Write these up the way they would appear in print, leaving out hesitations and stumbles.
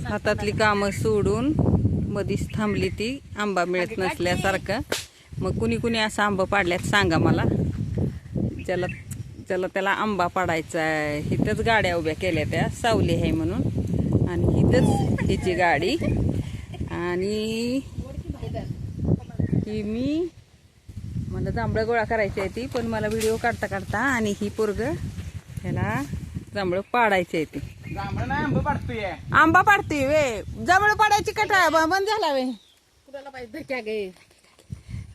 हातातली कामं सोडून मधीच थांबली ती आंबा मिळत नसल्यासारखं. मग कुणी कुणी असा आंबा पाडल्यात सांगा मला, ज्याला ज्याला त्याला आंबा पाडायचा आहे. इथंच गाड्या उभ्या केल्या त्या, सावली आहे म्हणून. आणि इथंच हिची गाडी. आणि ही मी मला जांभळं गोळा करायची आहे ती, पण मला व्हिडिओ काढता काढता. आणि ही पोरग ह्याला जांभळं पाडायची आहे ती. आंबा पाडते वे, जांभळं पाडायची कटा बंद झाला वे.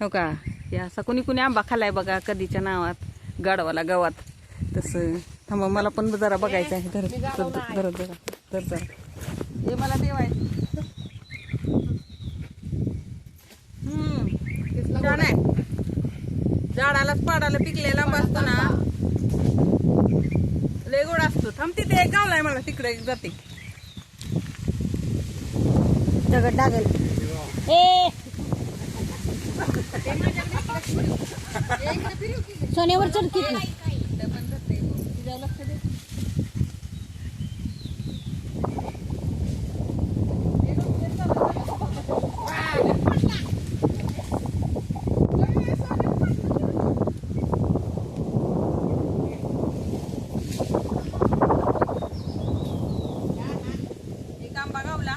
हो का, हे असा कुणी कुणी आंबा खाल्लाय बघा कधीच्या नावात, गाडवाला गावात. तसं थांबा, मला पण जरा बघायचं आहे. जरा हे मला देवायचं. छान आहे. झाडालाच पाडाला पिकलेला आंबा असतो ना, लय गोड असतो. थांबते ते एक गावलाय मला तिकडे जाते. दगड लागेल. सोन्यावर चढती एक आंबा गावला.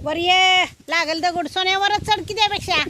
वर ये लागल दगड. सोन्यावरच चढकी त्यापेक्षा.